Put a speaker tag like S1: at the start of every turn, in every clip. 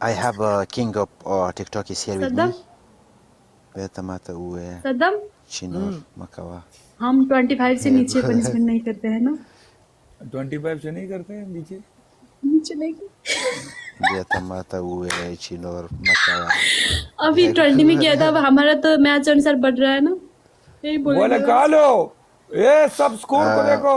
S1: I have a king of TikTok is here with me.
S2: सदम
S1: बेटा माता हुए
S2: सदम
S1: चिनोर मकावा.
S2: हम 25 से नीचे पनिशमेंट नहीं करते हैं ना
S3: 25 से नहीं करते हैं नीचे।
S2: नीचे नहीं
S1: बेटा माता हुए चिनोर मकावा.
S2: अभी 20 में किया था अब हमारा तो मैच अनुसार बढ़ रहा है ना यही
S3: बोले
S2: बोलेंगे बस
S3: कालो ये सब स्कोर को देखो।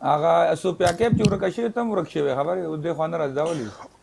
S3: आगा सुप्या केप चुर कशी तम रक्षे वे खबर उद्दे खाना राजदावली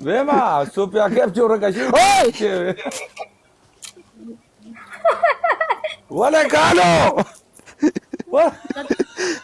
S3: वे माँ सुप्या केप चुर कशी रक्षे वे बोले कालो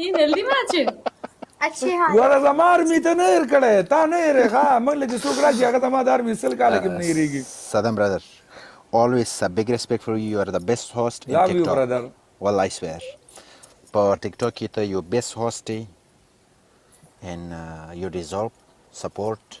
S2: ये हेल्दी मैच है
S4: अच्छी हाल
S3: बोले जमार मी तो नहीं रखड़े ता नहीं रे हाँ मगले जिसुकरा जी अगर तमादार मिसल काले किम नहीं रहेगी।
S1: Saddam brother always a big respect for you. You are the best host in
S3: Love you,
S1: TikTok.
S3: brother.
S1: Well, I swear. For TikTok, you best host and you deserve support.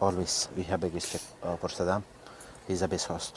S1: Always we have big respect for Saddam. He's the best host.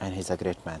S1: and he's a great man.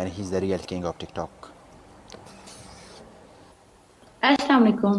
S1: and he's the real king of TikTok.
S2: अस्सलाम वालेकुम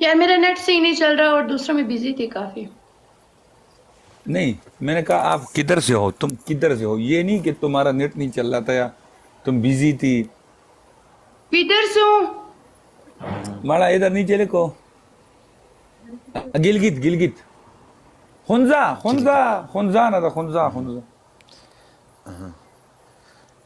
S2: यार मेरा net सही नहीं चल रहा और दूसरा मैं बिजी थी काफी
S3: नहीं मैंने कहा आप किधर से हो तुम किधर से हो ये नहीं कि तुम्हारा नेट नहीं चल रहा था या तुम बिजी थी
S2: किधर से हूँ
S3: माड़ा इधर नीचे लिखो गिलगित गिलगित हुंजा हुंजा हुंजा ना था हुंजा हुंजा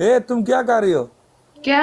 S3: ए तुम क्या कर रही हो
S2: क्या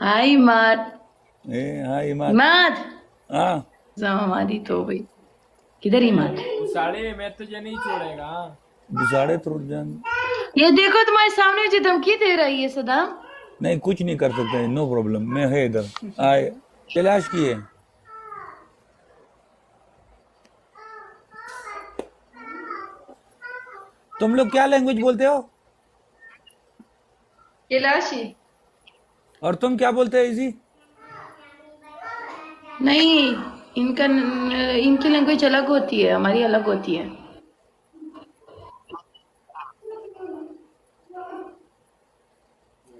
S2: हाय माद
S3: ए हाँ इमाद
S2: माद
S3: हाँ
S2: हमारी तो भाई किधर ही माद
S5: साले मैं तुझे नहीं छोड़ेगा।
S3: बिसाड़े तुर जान
S2: ये देखो तुम्हारे सामने मुझे धमकी दे रही है सदाम
S3: नहीं कुछ नहीं कर सकते नो प्रॉब्लम मैं है इधर आए तलाश किए तुम लोग क्या लैंग्वेज बोलते हो
S2: कैलाशी
S3: और तुम क्या बोलते हो इजी
S2: नहीं इनका इनकी लैंग्वेज अलग होती है हमारी अलग होती है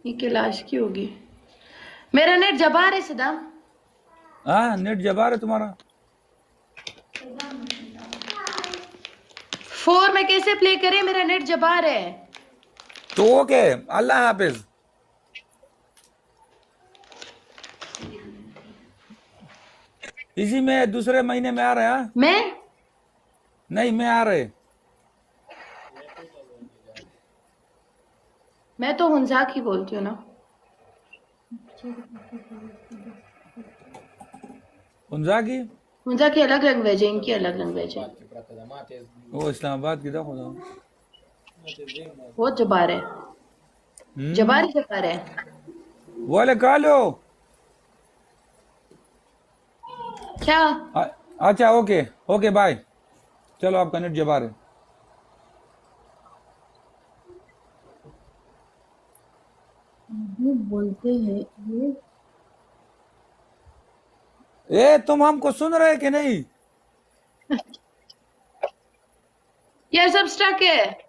S2: ये कैलाश की होगी मेरा नेट जबार है सदाम
S3: हाँ नेट जबार है तुम्हारा
S2: 4 में कैसे प्ले करें मेरा नेट जबार है
S3: तो ओके अल्लाह हाफिज इसी में दूसरे महीने में आ रहे हैं
S2: मैं
S3: नहीं मैं आ रहे
S2: मैं तो हुंजाक ही बोलती हूँ ना।
S3: उनजा की
S2: हुंजा की अलग लैंग्वेज है, इनकी अलग लैंग्वेज है।
S3: वो इस्लामाबाद की था खुदा।
S2: बहुत जबार है, जबार है।
S3: वाले कालो।
S2: क्या?
S3: अच्छा ओके ओके बाय। चलो आपका नेट जबार है।
S2: बोलते हैं
S3: ए तुम हमको सुन रहे कि नहीं?
S2: ये सब स्टक है।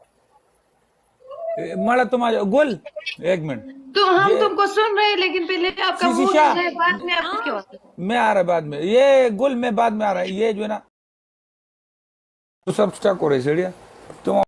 S3: मड़ा तुम आ जाओ गुल। एक मिनट।
S2: तो हम
S3: ये
S2: तुमको सुन रहे हैं, लेकिन पहले आपका
S3: सी
S2: मुंह
S3: शाह
S2: है, बाद में आपको क्यों आता है?
S3: मैं आ रहा है बाद में। ये गुल में बाद में आ रहा है। ये जो है ना तो सब स्टक हो रहे सीढ़िया तुम